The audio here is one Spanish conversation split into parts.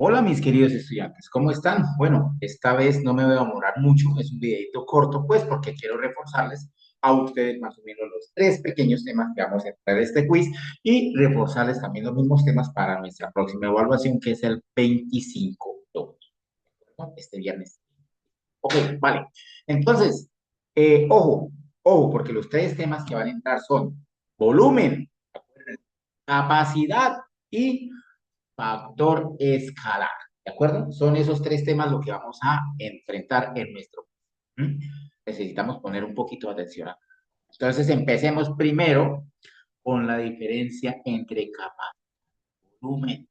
Hola mis queridos estudiantes, ¿cómo están? Bueno, esta vez no me voy a demorar mucho, es un videito corto, pues porque quiero reforzarles a ustedes más o menos los tres pequeños temas que vamos a entrar en este quiz y reforzarles también los mismos temas para nuestra próxima evaluación que es el 25 de octubre, ¿no? Este viernes. Ok, vale. Entonces, ojo, ojo, porque los tres temas que van a entrar son volumen, capacidad y factor escalar. ¿De acuerdo? Son esos tres temas lo que vamos a enfrentar en nuestro. ¿Mm? Necesitamos poner un poquito de atención acá. Entonces, empecemos primero con la diferencia entre capacidad y volumen.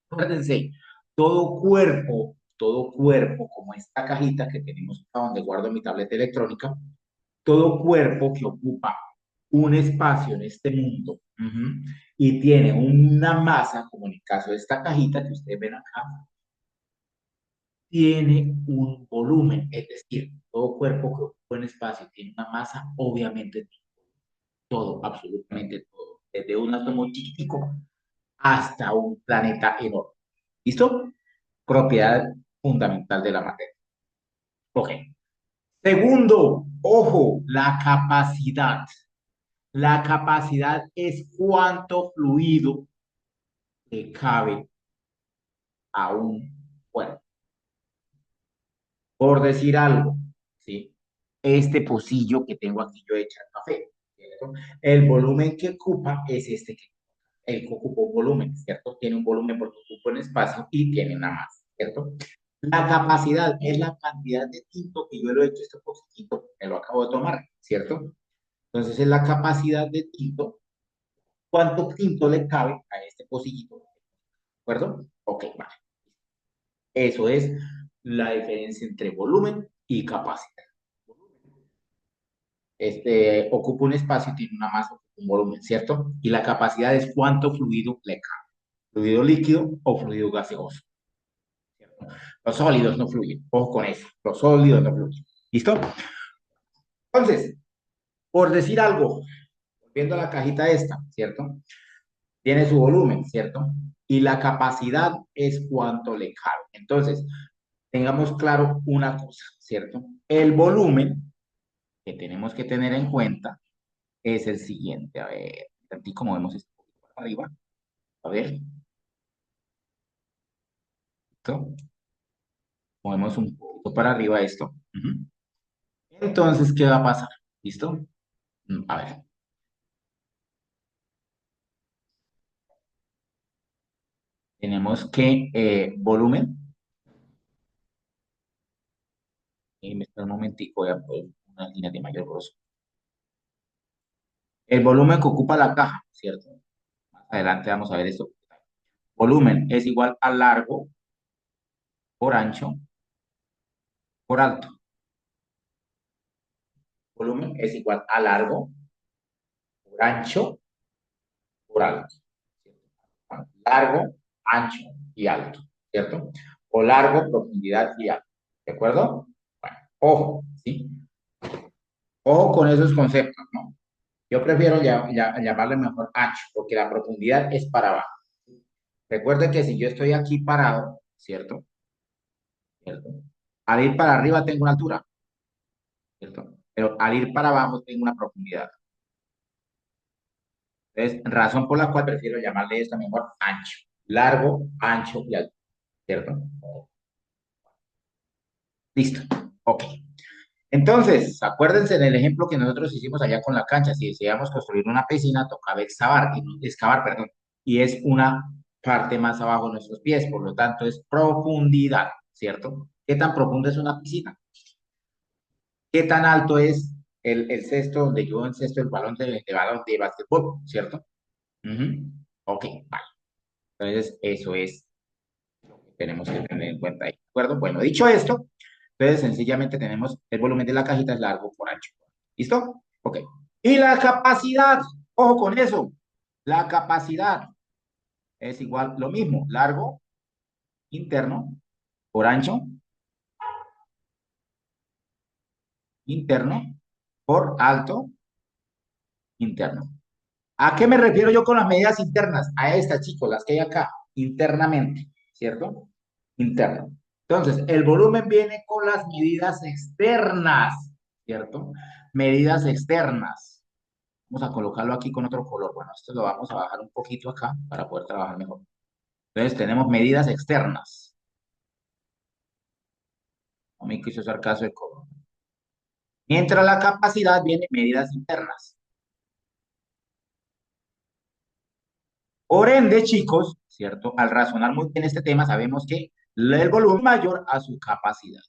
Acuérdense, todo cuerpo, como esta cajita que tenemos acá donde guardo mi tableta electrónica, todo cuerpo que ocupa un espacio en este mundo y tiene una masa, como en el caso de esta cajita que ustedes ven acá, tiene un volumen, es decir, todo cuerpo que ocupa un espacio tiene una masa, obviamente todo, absolutamente todo, desde un átomo chiquitico hasta un planeta enorme. ¿Listo? Propiedad fundamental de la materia. Ok. Segundo, ojo, la capacidad. La capacidad es cuánto fluido le cabe a un cuerpo. Por decir algo, ¿sí? Este pocillo que tengo aquí yo de echar café, ¿cierto? El volumen que ocupa es este el que ocupa un volumen, ¿cierto? Tiene un volumen porque ocupa un espacio y tiene una masa, ¿cierto? La capacidad es la cantidad de tinto que yo lo he hecho este pocillito, me lo acabo de tomar, ¿cierto? Entonces es la capacidad de tinto, cuánto tinto le cabe a este pocillito, ¿de acuerdo? Ok, vale. Eso es la diferencia entre volumen y capacidad. Este ocupa un espacio y tiene una masa, un volumen, ¿cierto? Y la capacidad es cuánto fluido le cabe. Fluido líquido o fluido gaseoso, ¿cierto? Los sólidos no fluyen. Ojo con eso. Los sólidos no fluyen. ¿Listo? Entonces, por decir algo, volviendo a la cajita esta, ¿cierto? Tiene su volumen, ¿cierto? Y la capacidad es cuánto le cabe. Entonces, tengamos claro una cosa, ¿cierto? El volumen que tenemos que tener en cuenta es el siguiente. A ver, aquí como vemos esto para arriba. A ver, ¿listo? Movemos un poquito para arriba esto. Entonces, ¿qué va a pasar? ¿Listo? A ver, tenemos que volumen, y me espera un momentico, voy a poner una línea de mayor grosor. El volumen que ocupa la caja, ¿cierto? Más adelante vamos a ver esto. Volumen es igual a largo por ancho por alto. Volumen es igual a largo por ancho por alto. Largo, ancho y alto, ¿cierto? O largo, profundidad y alto. ¿De acuerdo? Bueno, ojo, ¿sí? Ojo con esos conceptos, ¿no? Yo prefiero llamarle mejor ancho, porque la profundidad es para abajo. Recuerden que si yo estoy aquí parado, ¿cierto? ¿Cierto? Al ir para arriba tengo una altura, ¿cierto? Pero al ir para abajo tengo una profundidad. Entonces, razón por la cual prefiero llamarle esto mejor ancho. Largo, ancho y alto, ¿cierto? Listo. Ok. Entonces, acuérdense del ejemplo que nosotros hicimos allá con la cancha. Si deseamos construir una piscina, tocaba excavar, perdón, y es una parte más abajo de nuestros pies, por lo tanto es profundidad, ¿cierto? ¿Qué tan profunda es una piscina? ¿Qué tan alto es el cesto donde yo encesto el balón de balón de básquetbol, ¿cierto? Ujú. Ok, vale. Entonces, eso es lo que tenemos que tener en cuenta ahí, ¿de acuerdo? Bueno, dicho esto, entonces sencillamente tenemos el volumen de la cajita es largo por ancho. ¿Listo? Ok. Y la capacidad, ojo con eso, la capacidad es igual, lo mismo, largo, interno, por ancho, interno, por alto, interno. ¿A qué me refiero yo con las medidas internas? A estas, chicos, las que hay acá, internamente. ¿cierto? Interno. Entonces, el volumen viene con las medidas externas, ¿cierto? Medidas externas. Vamos a colocarlo aquí con otro color. Bueno, esto lo vamos a bajar un poquito acá para poder trabajar mejor. Entonces, tenemos medidas externas. No me quiso hacer caso de color. Mientras la capacidad viene medidas internas. Por ende, chicos, ¿cierto? Al razonar muy bien este tema, sabemos que el volumen es mayor a su capacidad.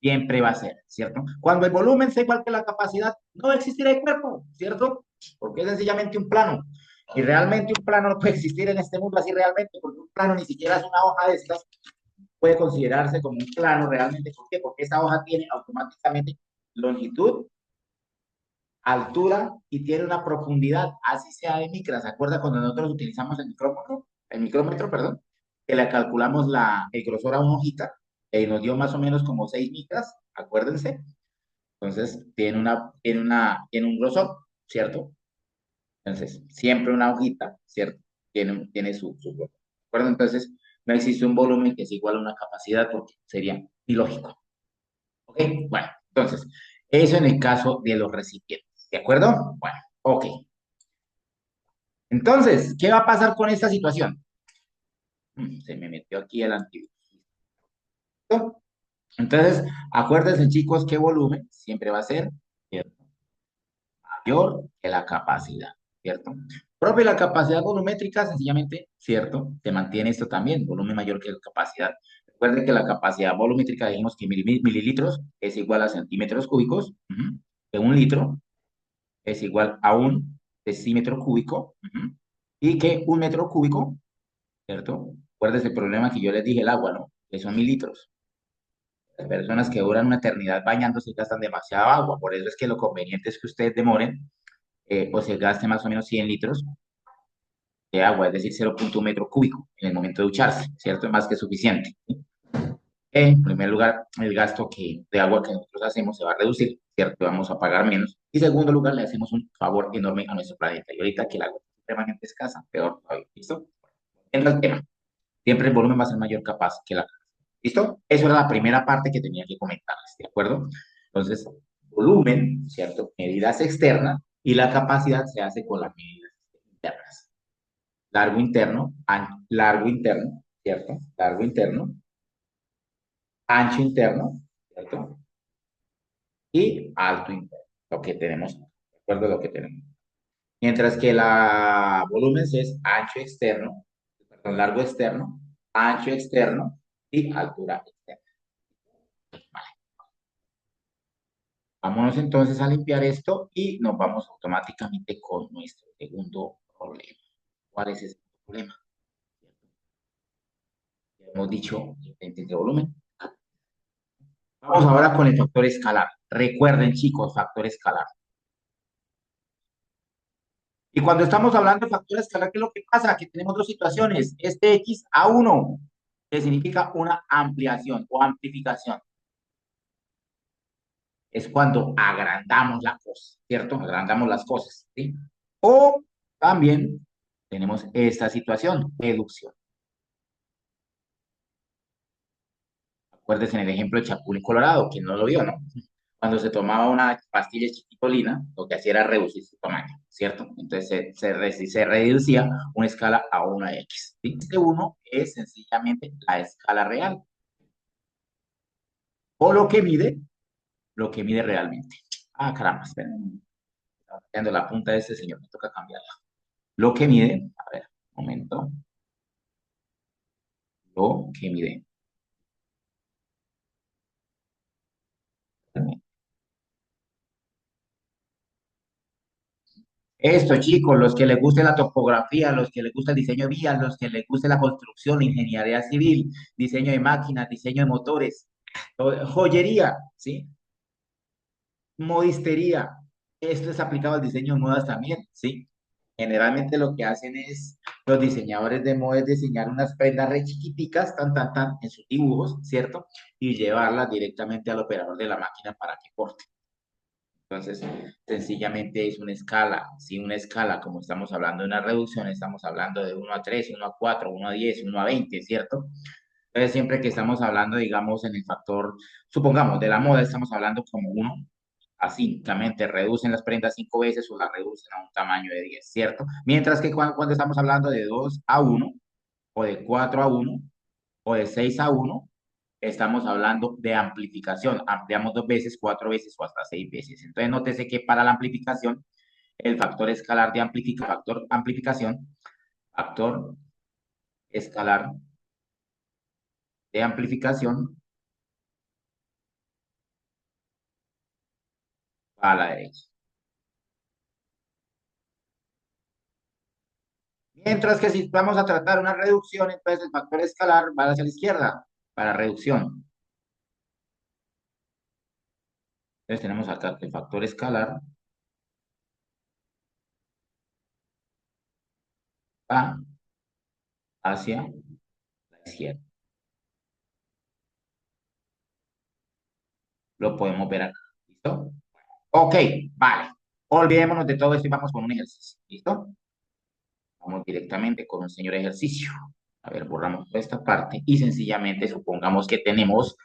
Siempre va a ser, ¿cierto? Cuando el volumen sea igual que la capacidad, no existirá el cuerpo, ¿cierto? Porque es sencillamente un plano. Y realmente un plano no puede existir en este mundo así realmente, porque un plano ni siquiera es una hoja de estas, puede considerarse como un plano realmente. ¿Por qué? Porque esta hoja tiene automáticamente longitud, altura y tiene una profundidad, así sea de micras. ¿Se acuerda cuando nosotros utilizamos el micrómetro, perdón, que le calculamos el grosor a una hojita y nos dio más o menos como 6 micras, acuérdense? Entonces, tiene un grosor, ¿cierto? Entonces, siempre una hojita, ¿cierto? Tiene su grosor. ¿De acuerdo? Entonces, no existe un volumen que es igual a una capacidad porque sería ilógico. ¿Ok? Bueno, entonces, eso en el caso de los recipientes. ¿De acuerdo? Bueno, ok. Entonces, ¿qué va a pasar con esta situación? Se me metió aquí el antiguo. Entonces, acuérdense, chicos, que volumen siempre va a ser, ¿cierto? Mayor que la capacidad, ¿cierto? Propio la capacidad volumétrica, sencillamente, ¿cierto? Se mantiene esto también, volumen mayor que la capacidad. Recuerden que la capacidad volumétrica dijimos que mililitros es igual a centímetros cúbicos, que un litro es igual a un decímetro cúbico, y que un metro cúbico, ¿cierto? Acuérdense el problema que yo les dije, el agua, ¿no? Que son 1.000 litros. Las personas que duran una eternidad bañándose gastan demasiada agua, por eso es que lo conveniente es que ustedes demoren o se gaste más o menos 100 litros de agua, es decir, 0,1 metro cúbico en el momento de ducharse, ¿cierto? Es más que suficiente. En primer lugar, el gasto de agua que nosotros hacemos se va a reducir, ¿cierto? Vamos a pagar menos. Y en segundo lugar, le hacemos un favor enorme a nuestro planeta. Y ahorita que el agua es supremamente escasa, peor todavía. ¿Listo? En el tema, siempre el volumen va a ser mayor capaz que la capacidad. ¿Listo? Eso era la primera parte que tenía que comentarles, ¿de acuerdo? Entonces, volumen, ¿cierto? Medidas externas y la capacidad se hace con las medidas internas. Largo interno, ¿cierto? Largo interno, ancho interno, ¿cierto? Y alto interno, lo que tenemos, de acuerdo a lo que tenemos. Mientras que la volumen es ancho externo, perdón, largo externo, ancho externo y altura externa. Vale. Vámonos entonces a limpiar esto y nos vamos automáticamente con nuestro segundo problema. ¿Cuál es ese problema? Ya hemos dicho de volumen. Vamos ahora con el factor escalar. Recuerden, chicos, factor escalar. Y cuando estamos hablando de factor escalar, ¿qué es lo que pasa? Que tenemos dos situaciones. Este x a uno, que significa una ampliación o amplificación. Es cuando agrandamos la cosa, ¿cierto? Agrandamos las cosas, ¿sí? O también tenemos esta situación, reducción. Acuérdense en el ejemplo de Chapulín Colorado, quien no lo vio, ¿no? Cuando se tomaba una pastilla chiquitolina, lo que hacía era reducir su tamaño, ¿cierto? Entonces se reducía una escala a una X. ¿Sí? Este uno es sencillamente la escala real, o lo que mide realmente. Ah, caramba, esperen, estaba fallando la punta de este señor, me toca cambiarla. Lo que mide, a ver, un momento, lo que mide. Esto, chicos, los que les guste la topografía, los que les gusta el diseño de vías, los que les guste la construcción, la ingeniería civil, diseño de máquinas, diseño de motores, joyería, ¿sí? Modistería. Esto es aplicado al diseño de modas también, ¿sí? Generalmente lo que hacen es, los diseñadores de moda es diseñar unas prendas re chiquiticas, en sus dibujos, ¿cierto? Y llevarlas directamente al operador de la máquina para que corte. Entonces, sencillamente es una escala. Si una escala, como estamos hablando de una reducción, estamos hablando de 1 a 3, 1 a 4, 1 a 10, 1 a 20, ¿cierto? Entonces, siempre que estamos hablando, digamos, en el factor, supongamos, de la moda, estamos hablando como 1 a 5, reducen las prendas 5 veces o las reducen a un tamaño de 10, ¿cierto? Mientras que cuando estamos hablando de 2 a 1, o de 4 a 1, o de 6 a 1, estamos hablando de amplificación. Ampliamos 2 veces, 4 veces o hasta 6 veces. Entonces, nótese que para la amplificación, el factor escalar de factor escalar de amplificación va a la derecha. Mientras que si vamos a tratar una reducción, entonces el factor escalar va hacia la izquierda para reducción. Entonces tenemos acá que el factor escalar va hacia la izquierda. Lo podemos ver acá. ¿Listo? Ok, vale. Olvidémonos de todo esto y vamos con un ejercicio. ¿Listo? Vamos directamente con un señor ejercicio. A ver, borramos toda esta parte y sencillamente supongamos que tenemos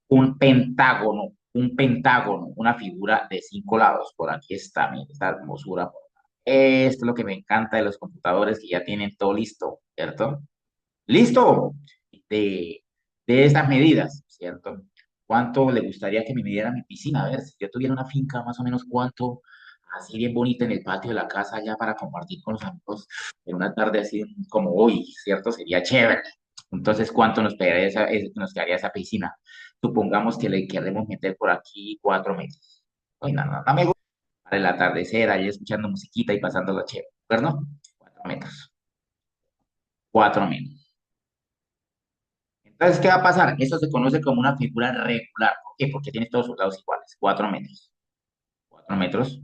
un pentágono, una figura de 5 lados. Por aquí está, mira, esta hermosura. Esto es lo que me encanta de los computadores que ya tienen todo listo, ¿cierto? ¡Listo! De, de estas medidas, ¿cierto? ¿Cuánto le gustaría que me midiera mi piscina? A ver, si yo tuviera una finca, más o menos cuánto, así bien bonita en el patio de la casa, ya para compartir con los amigos en una tarde así como hoy, ¿cierto? Sería chévere. Entonces, ¿cuánto nos quedaría esa piscina? Supongamos que le queremos meter por aquí 4 metros. Oye, no, no, no me gusta. Para el atardecer, ahí escuchando musiquita y pasando chévere, ¿verdad? 4 metros. 4 metros. Entonces, ¿qué va a pasar? Eso se conoce como una figura regular. ¿Por qué? Porque tiene todos sus lados iguales. 4 metros. 4 metros.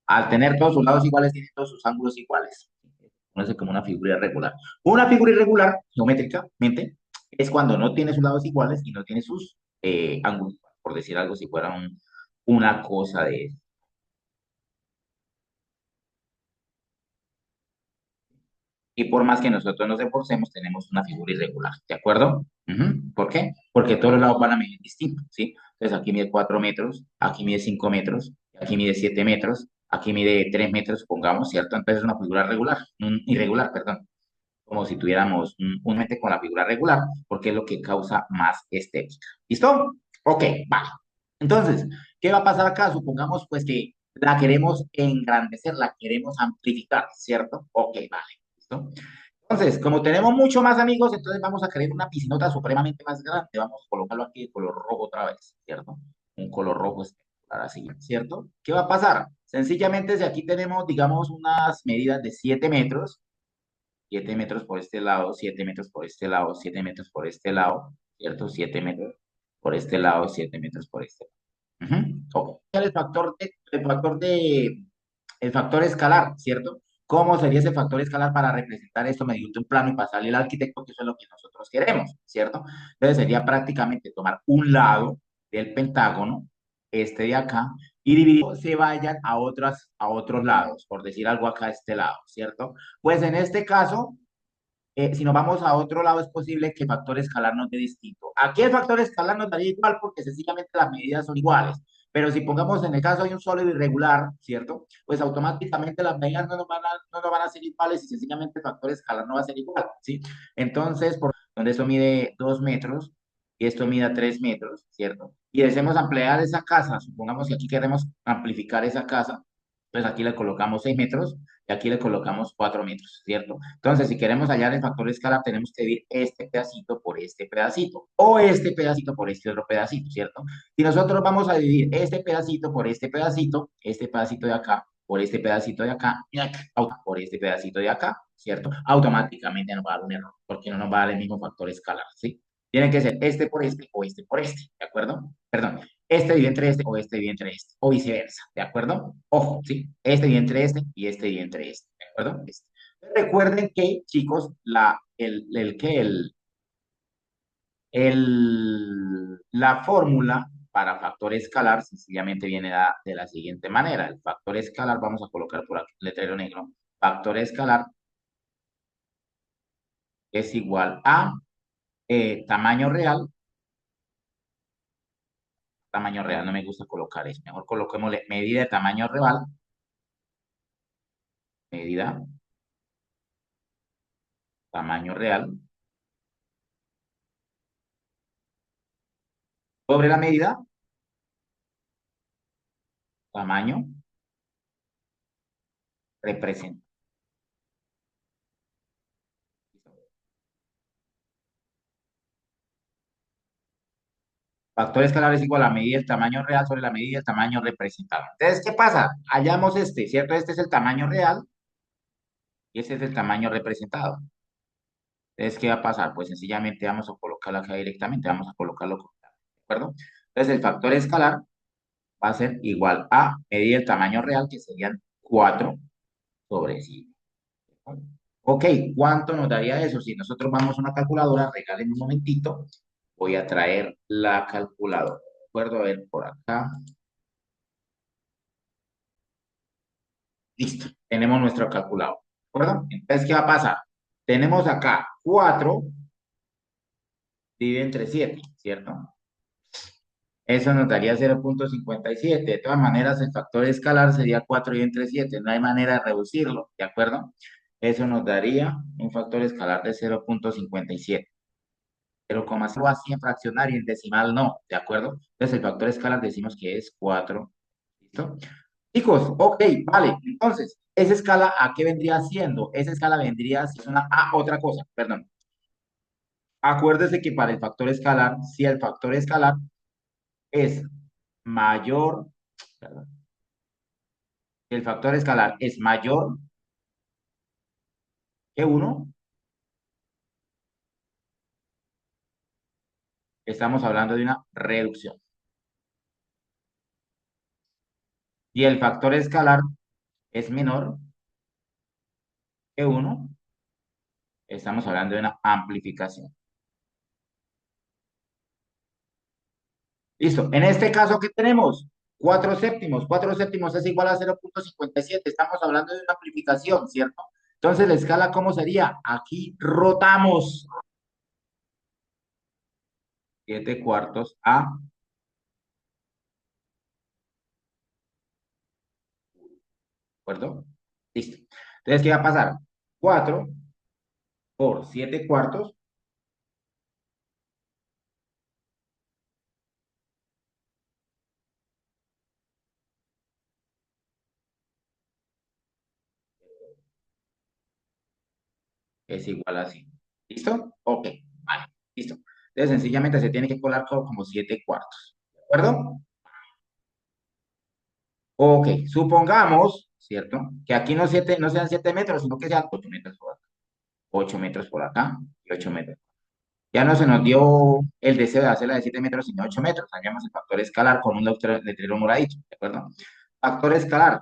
Al tener todos sus lados iguales, tiene todos sus ángulos iguales. Se conoce como una figura irregular. Una figura irregular, geométricamente, es cuando no tiene sus lados iguales y no tiene sus ángulos, por decir algo, si fuera una cosa de... Y por más que nosotros nos esforcemos, tenemos una figura irregular, ¿de acuerdo? Ujú. ¿Por qué? Porque todos los lados van a medir distinto, ¿sí? Entonces aquí mide 4 metros, aquí mide 5 metros, aquí mide 7 metros, aquí mide 3 metros, supongamos, ¿cierto? Entonces es una figura regular, irregular, perdón, como si tuviéramos un mente con la figura regular, porque es lo que causa más estética. ¿Listo? Ok, vale. Entonces, ¿qué va a pasar acá? Supongamos pues que la queremos engrandecer, la queremos amplificar, ¿cierto? Ok, vale. ¿Listo? Entonces, como tenemos mucho más amigos, entonces vamos a crear una piscinota supremamente más grande. Vamos a colocarlo aquí de color rojo otra vez, ¿cierto? Un color rojo espectacular así, ¿cierto? ¿Qué va a pasar? Sencillamente, si aquí tenemos, digamos, unas medidas de 7 metros, 7 metros por este lado, 7 metros por este lado, 7 metros por este lado, ¿cierto? 7 metros por este lado, 7 metros por este lado. Ujú. Ok. El factor escalar, ¿cierto? ¿Cómo sería ese factor escalar para representar esto mediante un plano y pasarle al arquitecto, que eso es lo que nosotros queremos, ¿cierto? Entonces sería prácticamente tomar un lado del pentágono, este de acá, y dividir, se vayan a otros lados, por decir algo acá a este lado, ¿cierto? Pues en este caso, si nos vamos a otro lado, es posible que el factor escalar nos dé distinto. Aquí el factor escalar nos daría igual porque sencillamente las medidas son iguales. Pero si pongamos en el caso de un sólido irregular, ¿cierto? Pues automáticamente las medidas no nos van a ser iguales y sencillamente el factor escalar no va a ser igual, ¿sí? Entonces, por donde esto mide 2 metros y esto mide 3 metros, ¿cierto? Y deseamos ampliar esa casa, supongamos que aquí queremos amplificar esa casa, pues aquí le colocamos 6 metros y aquí le colocamos 4 metros, ¿cierto? Entonces, si queremos hallar el factor escalar, tenemos que dividir este pedacito por este pedacito, o este pedacito por este otro pedacito, ¿cierto? Si nosotros vamos a dividir este pedacito por este pedacito de acá, por este pedacito de acá, y acá, por este pedacito de acá, ¿cierto? Automáticamente nos va a dar un error, porque no nos va a dar el mismo factor escalar, ¿sí? Tiene que ser este por este o este por este, ¿de acuerdo? Perdón, este divide entre este o este divide entre este, o viceversa, ¿de acuerdo? Ojo, ¿sí? Este divide entre este y este divide entre este, ¿de acuerdo? Recuerden que, chicos, la fórmula para factor escalar sencillamente viene de la siguiente manera. El factor escalar, vamos a colocar por aquí letrero negro. Factor escalar es igual a tamaño real. Tamaño real, no me gusta colocar eso. Mejor coloquémosle medida de tamaño real. Medida, tamaño real. Sobre la medida, tamaño representa. Factor escalar es igual a medida del tamaño real sobre la medida del tamaño representado. Entonces, ¿qué pasa? Hallamos este, ¿cierto? Este es el tamaño real y este es el tamaño representado. Entonces, ¿qué va a pasar? Pues sencillamente vamos a colocarlo acá directamente, vamos a colocarlo, ¿de acuerdo? Entonces, el factor escalar va a ser igual a medida del tamaño real, que serían 4 sobre 5. Ok, ¿cuánto nos daría eso? Si nosotros vamos a una calculadora, regalen un momentito, voy a traer la calculadora. ¿De acuerdo? A ver, por acá. Listo, tenemos nuestro calculador. ¿De acuerdo? Entonces, ¿qué va a pasar? Tenemos acá 4 dividido entre 7, ¿cierto? Eso nos daría 0,57. De todas maneras, el factor escalar sería 4 dividido entre 7. No hay manera de reducirlo, ¿de acuerdo? Eso nos daría un factor escalar de 0,57. 0,0 así en fraccionario y en decimal no, ¿de acuerdo? Entonces, el factor escalar decimos que es 4. ¿Listo? Chicos, ok, vale. Entonces, ¿esa escala a qué vendría siendo? Esa escala vendría siendo otra cosa, perdón. Acuérdese que para el factor escalar, si el factor escalar es mayor, perdón, si el factor escalar es mayor que uno, estamos hablando de una reducción. Si el factor escalar es menor que uno, estamos hablando de una amplificación. Listo. En este caso, ¿qué tenemos? 4 séptimos. 4 séptimos es igual a 0,57. Estamos hablando de una amplificación, ¿cierto? Entonces, la escala, ¿cómo sería? Aquí rotamos 7 cuartos a, ¿de acuerdo? Listo. Entonces, ¿qué va a pasar? 4 por 7 cuartos es igual a así. ¿Listo? Ok, vale, listo. Entonces, sencillamente se tiene que colar como 7 cuartos. ¿De acuerdo? Ok, supongamos, ¿cierto? Que aquí no sean 7 metros, sino que sean 8 metros por acá. 8 metros por acá y 8 metros. Ya no se nos dio el deseo de hacerla de 7 metros, sino 8 metros. Hagamos el factor escalar con un letrero moradito, ¿de acuerdo? Factor escalar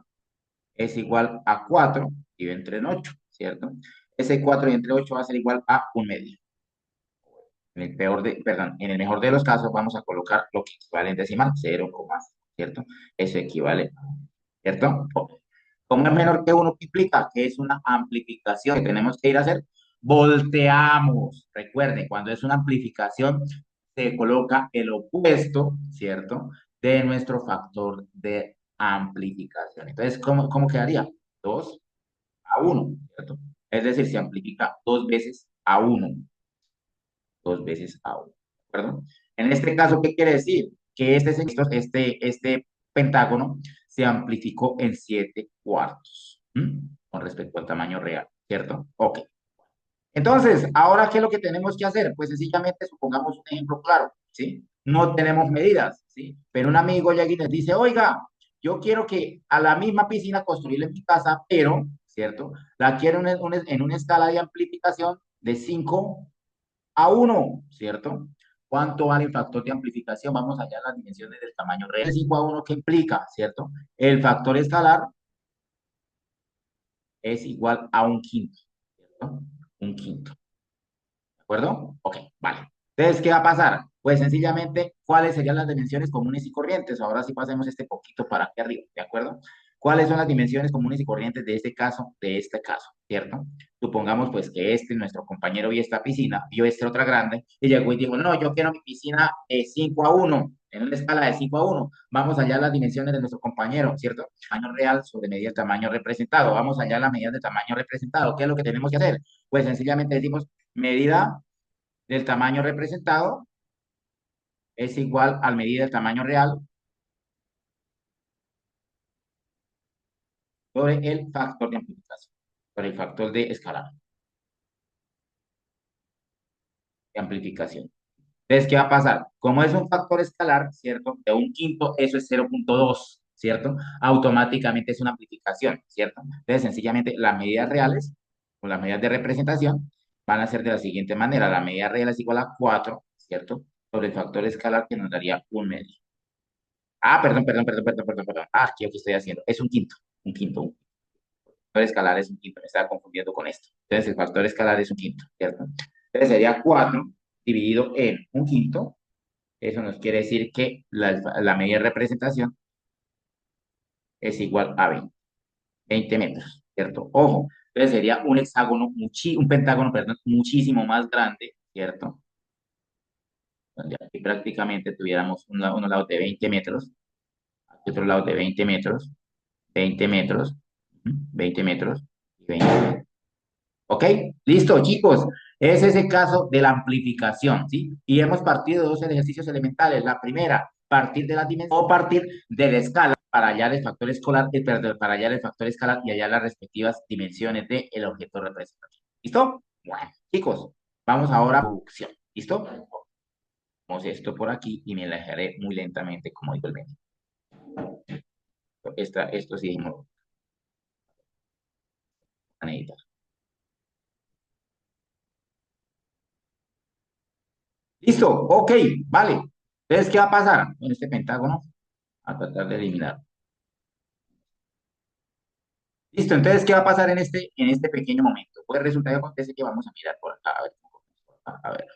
es igual a 4 y entre en 8, ¿cierto? Ese 4 y entre 8 va a ser igual a un medio. En el mejor de los casos vamos a colocar lo que equivale en decimal, 0, ¿cierto? Eso equivale, ¿cierto? Como es menor que uno, ¿qué implica? Que es una amplificación que tenemos que ir a hacer. Volteamos. Recuerden, cuando es una amplificación, se coloca el opuesto, ¿cierto? De nuestro factor de amplificación. Entonces, ¿cómo quedaría? 2 a 1, ¿cierto? Es decir, se amplifica 2 veces a 1. 2 veces a 1. ¿De acuerdo? En este caso, ¿qué quiere decir? Que este pentágono se amplificó en 7 cuartos. Con respecto al tamaño real, ¿cierto? Ok. Entonces, ahora, ¿qué es lo que tenemos que hacer? Pues sencillamente, supongamos un ejemplo claro, ¿sí? No tenemos medidas, ¿sí? Pero un amigo llega y les dice, oiga, yo quiero que a la misma piscina construirla en mi casa, pero, ¿cierto? La quiero en una escala de amplificación de 5 a 1, ¿cierto? ¿Cuánto vale el factor de amplificación? Vamos allá a las dimensiones del tamaño real. 5 a 1, ¿qué implica? ¿Cierto? El factor escalar es igual a un quinto, ¿cierto? Un quinto. ¿De acuerdo? Ok, vale. Entonces, ¿qué va a pasar? Pues sencillamente, ¿cuáles serían las dimensiones comunes y corrientes? Ahora sí pasemos este poquito para aquí arriba, ¿de acuerdo? ¿Cuáles son las dimensiones comunes y corrientes de este caso, ¿cierto? Supongamos pues que nuestro compañero vio esta piscina, vio esta otra grande, y llegó y dijo, no, yo quiero mi piscina 5:1, en una escala de 5:1. Vamos allá a las dimensiones de nuestro compañero, ¿cierto? Tamaño real sobre medida del tamaño representado. Vamos allá a las medidas de tamaño representado. ¿Qué es lo que tenemos que hacer? Pues sencillamente decimos, medida del tamaño representado es igual a medida del tamaño real sobre el factor de amplificación, sobre el factor de escalar, de amplificación. Entonces, ¿qué va a pasar? Como es un factor escalar, ¿cierto? De un quinto, eso es 0,2, ¿cierto? Automáticamente es una amplificación, ¿cierto? Entonces, sencillamente, las medidas reales o las medidas de representación van a ser de la siguiente manera. La medida real es igual a 4, ¿cierto? Sobre el factor escalar que nos daría un medio. Ah, perdón. Ah, ¿qué estoy haciendo? Es un quinto, un quinto, factor escalar es un quinto, me estaba confundiendo con esto. Entonces, el factor escalar es un quinto, ¿cierto? Entonces, sería 4 dividido en un quinto. Eso nos quiere decir que la medida de representación es igual a 20 metros, ¿cierto? Ojo, entonces sería un hexágono, un pentágono, perdón, muchísimo más grande, ¿cierto? Donde aquí prácticamente tuviéramos unos lados de 20 metros, aquí otro lado de 20 metros, 20 metros, 20 metros y 20 metros. ¿Ok? Listo, chicos. Es ese caso de la amplificación, ¿sí? Y hemos partido de dos ejercicios elementales. La primera, partir de la dimensión o partir de la escala para hallar el factor escalar, perdón, para hallar el factor escalar y hallar las respectivas dimensiones del objeto representativo. ¿Listo? Bueno, chicos, vamos ahora a producción. ¿Listo? Vamos esto por aquí y me alejaré muy lentamente, como digo el médico. Esto sí, no, necesita. Listo, ok, vale. Entonces, ¿qué va a pasar en este pentágono? A tratar de eliminar. Listo, entonces, ¿qué va a pasar en este pequeño momento? Pues resulta que acontece que vamos a mirar por acá, a ver, a ver.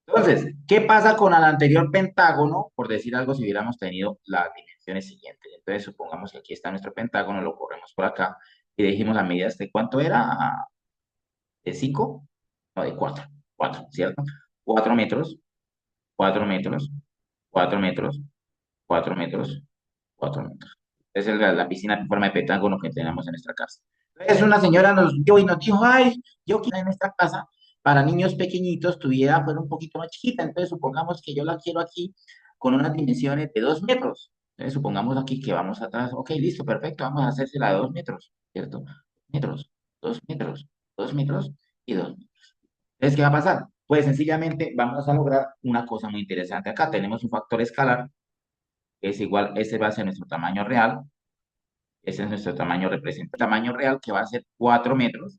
Entonces, ¿qué pasa con el anterior pentágono? Por decir algo, si hubiéramos tenido las dimensiones siguientes. Entonces, supongamos que aquí está nuestro pentágono, lo corremos por acá y le dijimos a medidas de cuánto era, de 5, no, de 4, 4, ¿cierto? 4 metros, 4 metros, 4 metros, 4 metros, 4 metros. Esa es la piscina en forma de pentágono que tenemos en nuestra casa. Entonces una señora nos vio y nos dijo, ay, yo quiero en nuestra casa para niños pequeñitos fuera un poquito más chiquita. Entonces supongamos que yo la quiero aquí con unas dimensiones de 2 metros. Entonces supongamos aquí que vamos atrás, ok, listo, perfecto, vamos a hacérsela de 2 metros, ¿cierto? Metros, 2 metros, 2 metros y 2 metros. Entonces, ¿qué va a pasar? Pues sencillamente vamos a lograr una cosa muy interesante. Acá tenemos un factor escalar que es igual, ese va a ser nuestro tamaño real, ese es nuestro tamaño representativo, tamaño real que va a ser 4 metros,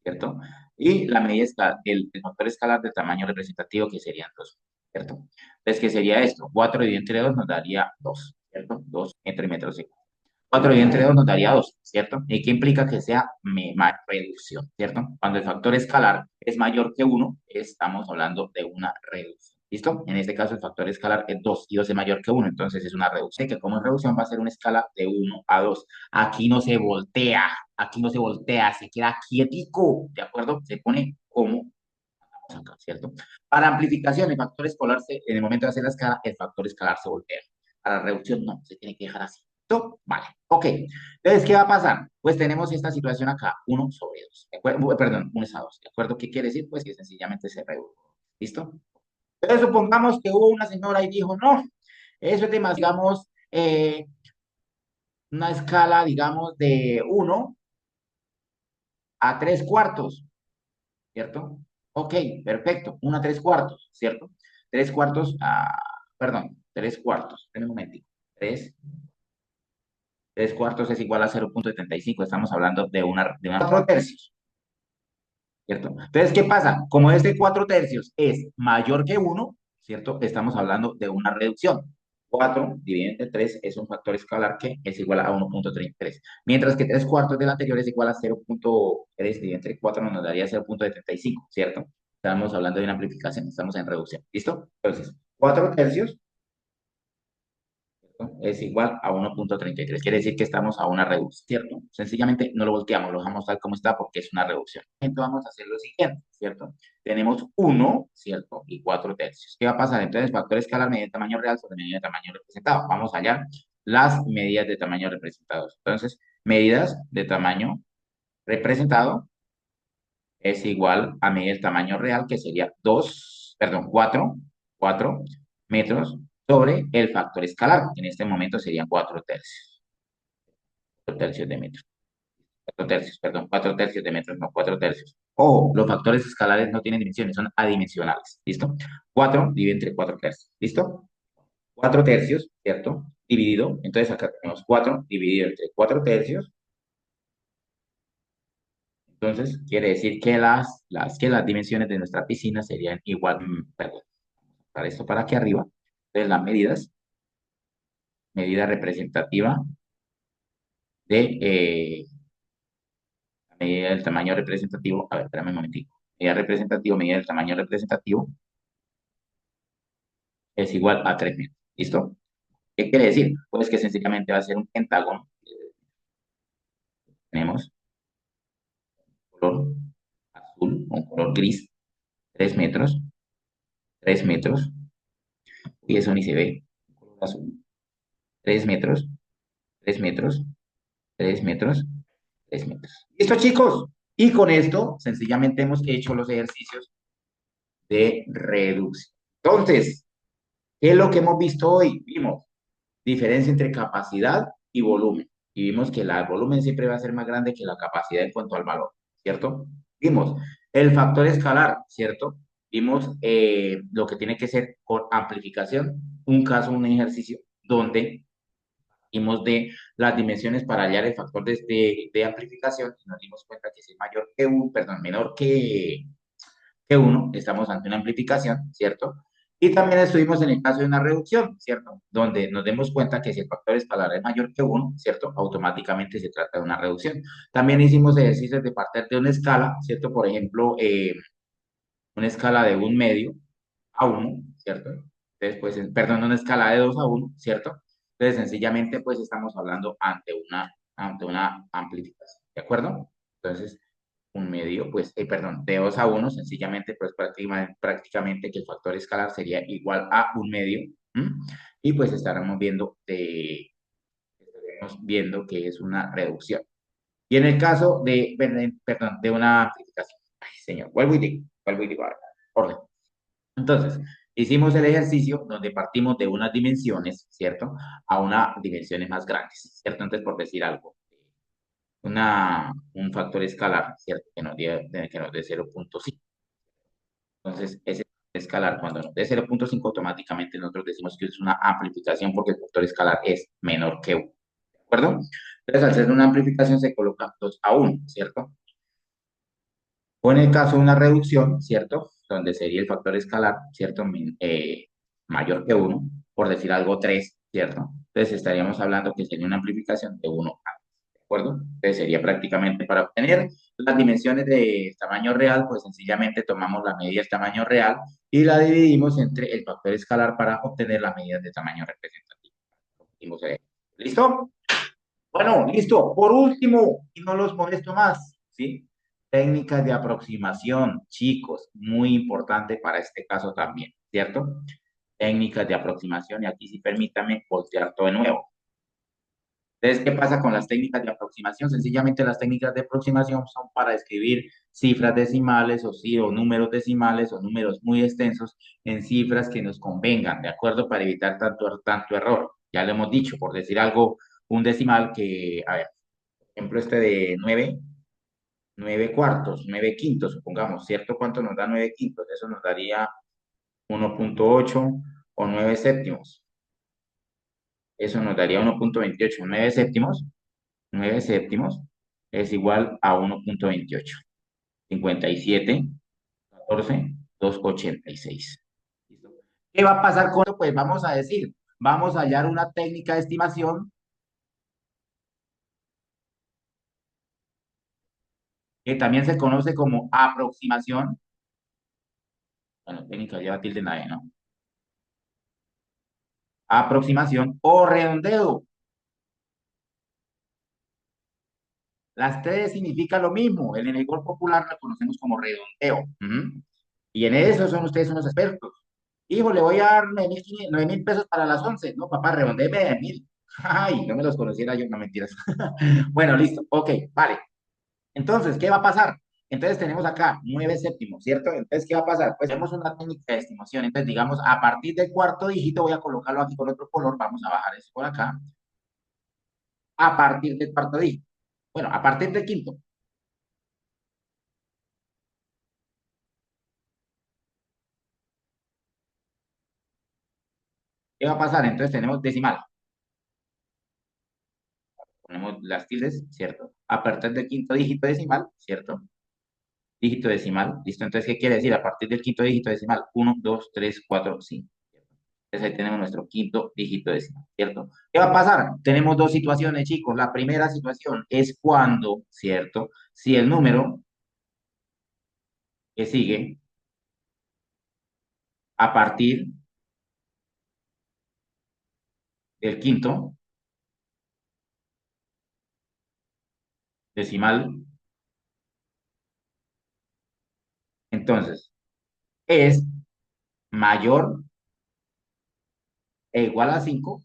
¿cierto? Y la medida está el factor escalar del tamaño representativo que serían 2, ¿cierto? Entonces, ¿qué sería esto? 4 dividido entre 2 nos daría 2, ¿cierto? 2 entre metros y 4 dividido entre 2 nos daría 2, ¿cierto? ¿Y qué implica que sea reducción, ¿cierto? Cuando el factor escalar es mayor que 1, estamos hablando de una reducción. ¿Listo? En este caso el factor escalar es 2 y 2 es mayor que 1, entonces es una reducción. Que como es reducción va a ser una escala de 1 a 2. Aquí no se voltea, se queda quietico, ¿de acuerdo? Se pone como acá, ¿cierto? Para amplificación, en el momento de hacer la escala, el factor escalar se voltea. Para reducción, no, se tiene que dejar así. ¿Listo? Vale, ok. Entonces, ¿qué va a pasar? Pues tenemos esta situación acá, 1/2. ¿De acuerdo? Perdón, 1/2. ¿De acuerdo? ¿Qué quiere decir? Pues que sencillamente se reduce. ¿Listo? Entonces, supongamos que hubo una señora y dijo, no, eso es demasiado, digamos, una escala, digamos, de 1/3, ¿cierto? Ok, perfecto, 1/3, ¿cierto? 3/4, perdón, 3/4, en un momentico. 3/4 es igual a 0,75, estamos hablando de una 4 tercios, ¿cierto? Entonces, ¿qué pasa? Como este 4 tercios es mayor que 1, ¿cierto? Estamos hablando de una reducción. 4 dividido entre 3 es un factor escalar que es igual a 1,33. Mientras que 3/4 del anterior es igual a 0,3 dividido entre 4 nos daría 0,75, ¿cierto? Estamos hablando de una amplificación, estamos en reducción. ¿Listo? Entonces, 4 tercios, ¿cierto? Es igual a 1,33. Quiere decir que estamos a una reducción, ¿cierto? Sencillamente no lo volteamos, lo dejamos tal como está porque es una reducción. Entonces vamos a hacer lo siguiente, ¿cierto? Tenemos 1, ¿cierto? Y 4 tercios. ¿Qué va a pasar? Entonces, factor escalar medida de tamaño real sobre medida de tamaño representado. Vamos allá. Las medidas de tamaño representados. Entonces, medidas de tamaño representado es igual a medir el tamaño real, que sería 4 metros sobre el factor escalar, que en este momento serían 4 tercios, 4 tercios de metro, 4 tercios, perdón, 4 tercios de metro, no 4 tercios. Ojo, los factores escalares no tienen dimensiones, son adimensionales, ¿listo? 4 divide entre 4 tercios, ¿listo? 4 tercios, ¿cierto? Dividido, entonces acá tenemos 4 dividido entre 4 tercios. Entonces, quiere decir que las dimensiones de nuestra piscina serían igual, perdón, para esto para aquí arriba. Entonces, las medidas, medida representativa de la medida del tamaño representativo, a ver, espérame un momentico. Medida del tamaño representativo es igual a 3 metros. ¿Listo? ¿Qué quiere decir? Pues que sencillamente va a ser un pentágono. Tenemos color azul, un color gris, 3 metros, 3 metros, y eso ni se ve, un color azul, 3 metros, 3 metros, 3 metros, 3 metros. ¿Listo, chicos? Y con esto, sencillamente hemos hecho los ejercicios de reducción. Entonces, ¿qué es lo que hemos visto hoy? Vimos diferencia entre capacidad y volumen. Y vimos que el volumen siempre va a ser más grande que la capacidad en cuanto al valor, ¿cierto? Vimos el factor escalar, ¿cierto? Vimos lo que tiene que ser con amplificación, un caso, un ejercicio donde vimos de las dimensiones para hallar el factor de amplificación y nos dimos cuenta que si es mayor que un, perdón, menor que uno, estamos ante una amplificación, ¿cierto? Y también estuvimos en el caso de una reducción, ¿cierto? Donde nos demos cuenta que si el factor escalar es mayor que uno, ¿cierto? Automáticamente se trata de una reducción. También hicimos ejercicios de partir de una escala, ¿cierto? Por ejemplo, una escala de un medio a uno, ¿cierto? Entonces, pues, perdón, una escala de 2 a uno, ¿cierto? Entonces, sencillamente, pues, estamos hablando ante una amplificación, ¿de acuerdo? Entonces, un medio, pues, perdón, de 2 a uno, sencillamente, pues, prácticamente que el factor escalar sería igual a un medio, ¿m? Y pues estaremos viendo que es una reducción. Y en el caso perdón, de una amplificación, ay, señor, vuelvo y digo, ahora, orden. Entonces, hicimos el ejercicio donde partimos de unas dimensiones, ¿cierto? A unas dimensiones más grandes, ¿cierto? Entonces, por decir algo, un factor escalar, ¿cierto? Que nos dé 0,5. Entonces, ese escalar, cuando nos dé 0,5, automáticamente nosotros decimos que es una amplificación porque el factor escalar es menor que 1, ¿de acuerdo? Entonces, al hacer una amplificación se coloca 2 a 1, ¿cierto? O en el caso de una reducción, ¿cierto? Donde sería el factor escalar, ¿cierto? Mayor que uno, por decir algo 3, ¿cierto? Entonces estaríamos hablando que sería una amplificación de uno a 3, ¿de acuerdo? Entonces sería prácticamente para obtener las dimensiones de tamaño real, pues sencillamente tomamos la medida del tamaño real y la dividimos entre el factor escalar para obtener las medidas de tamaño representativo. ¿Listo? Bueno, listo. Por último, y no los molesto más, ¿sí? Técnicas de aproximación, chicos, muy importante para este caso también, ¿cierto? Técnicas de aproximación, y aquí sí permítame voltear todo de nuevo. Entonces, ¿qué pasa con las técnicas de aproximación? Sencillamente las técnicas de aproximación son para escribir cifras decimales o sí, o números decimales o números muy extensos en cifras que nos convengan, ¿de acuerdo? Para evitar tanto error. Ya lo hemos dicho, por decir algo, un decimal que, a ver, ejemplo este de 9 cuartos, 9 quintos, supongamos, ¿cierto? ¿Cuánto nos da 9 quintos? Eso nos daría 1,8 o 9 séptimos. Eso nos daría 1,28. 9 séptimos, 9 séptimos es igual a 1,28. 57, 14, 2,86. ¿Listo? ¿Qué va a pasar con esto? Pues vamos a decir, vamos a hallar una técnica de estimación que también se conoce como aproximación, Bueno, técnica lleva tilde en la E, ¿no? Aproximación o redondeo. Las tres significa lo mismo. En el lenguaje popular la conocemos como redondeo. Ujú. Y en eso son ustedes unos expertos. Hijo, le voy a dar 9.000 pesos para las 11. No, papá, redondéeme de 1.000. Ay, no me los conociera yo, no mentiras. Bueno, listo. Ok, vale. Entonces, ¿qué va a pasar? Entonces tenemos acá 9 séptimos, ¿cierto? Entonces, ¿qué va a pasar? Pues tenemos una técnica de estimación. Entonces, digamos, a partir del cuarto dígito, voy a colocarlo aquí con otro color, vamos a bajar eso por acá, a partir del cuarto dígito. Bueno, a partir del quinto, ¿qué va a pasar? Entonces tenemos decimal, ponemos las tildes, ¿cierto? A partir del quinto dígito decimal, ¿cierto? Dígito decimal, ¿listo? Entonces, ¿qué quiere decir? A partir del quinto dígito decimal, uno, 2, 3, 4, 5. Entonces ahí tenemos nuestro quinto dígito decimal, ¿cierto? ¿Qué va a pasar? Tenemos dos situaciones, chicos. La primera situación es cuando, ¿cierto? Si el número que sigue a partir del quinto decimal, entonces es mayor e igual a 5,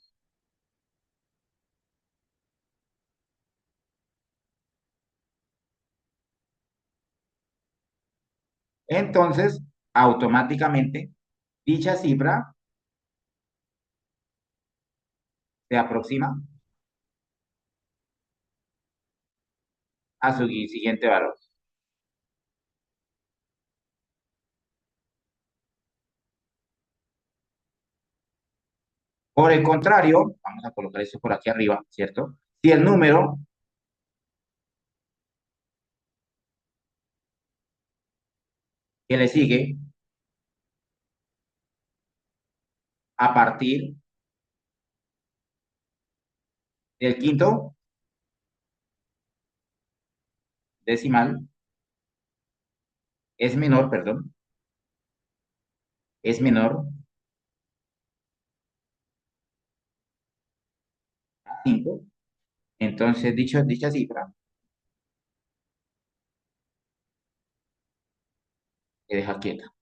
entonces automáticamente dicha cifra se aproxima a su siguiente valor. Por el contrario, vamos a colocar esto por aquí arriba, ¿cierto? Si el número que le sigue a partir del quinto decimal es menor, perdón, es menor a 5, entonces dicha cifra se deja quieta.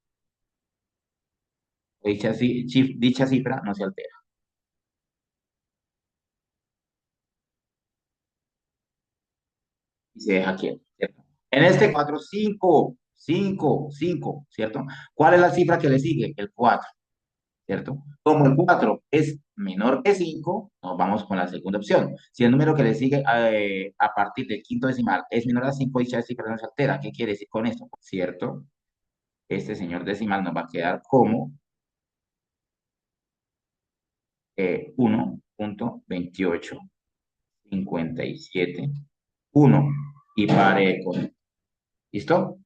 Dicha cifra no se altera y se deja quieta, ¿cierto? En este 4 5 5 5, ¿cierto? ¿Cuál es la cifra que le sigue? El 4, ¿cierto? Como el 4 es menor que 5, nos vamos con la segunda opción. Si el número que le sigue a partir del quinto decimal es menor a 5, dicha cifra no se altera. ¿Qué quiere decir con esto? ¿Cierto? Este señor decimal nos va a quedar como 1.2857 y pare con. ¿Listo?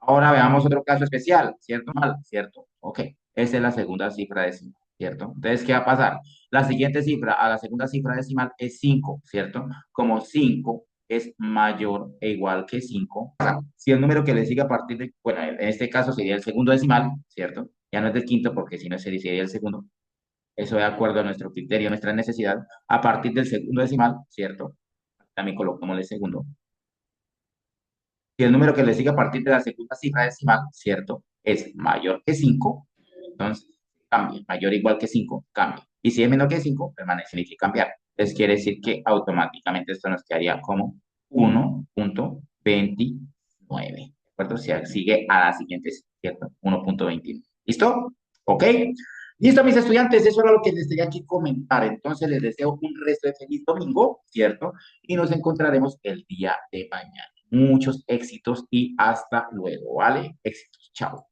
Ahora veamos otro caso especial, ¿cierto? Mal, ¿cierto? Ok, esa es la segunda cifra decimal, ¿cierto? Entonces, ¿qué va a pasar? La siguiente cifra a la segunda cifra decimal es 5, ¿cierto? Como 5 es mayor e igual que 5, si el número que le sigue a partir de, bueno, en este caso sería el segundo decimal, ¿cierto? Ya no es del quinto porque si no sería el segundo, eso de acuerdo a nuestro criterio, a nuestra necesidad, a partir del segundo decimal, ¿cierto? También colocamos el segundo. Si el número que le sigue a partir de la segunda cifra decimal, ¿cierto? Es mayor que 5, entonces cambia. Mayor o igual que 5, cambia. Y si es menor que 5, permanece, significa cambiar. Entonces quiere decir que automáticamente esto nos quedaría como 1.29. ¿De acuerdo? Si sigue a la siguiente, ¿cierto? 1.29. ¿Listo? ¿Ok? Listo, mis estudiantes, eso era lo que les tenía que comentar. Entonces les deseo un resto de feliz domingo, ¿cierto? Y nos encontraremos el día de mañana. Muchos éxitos y hasta luego, ¿vale? Éxitos, chao.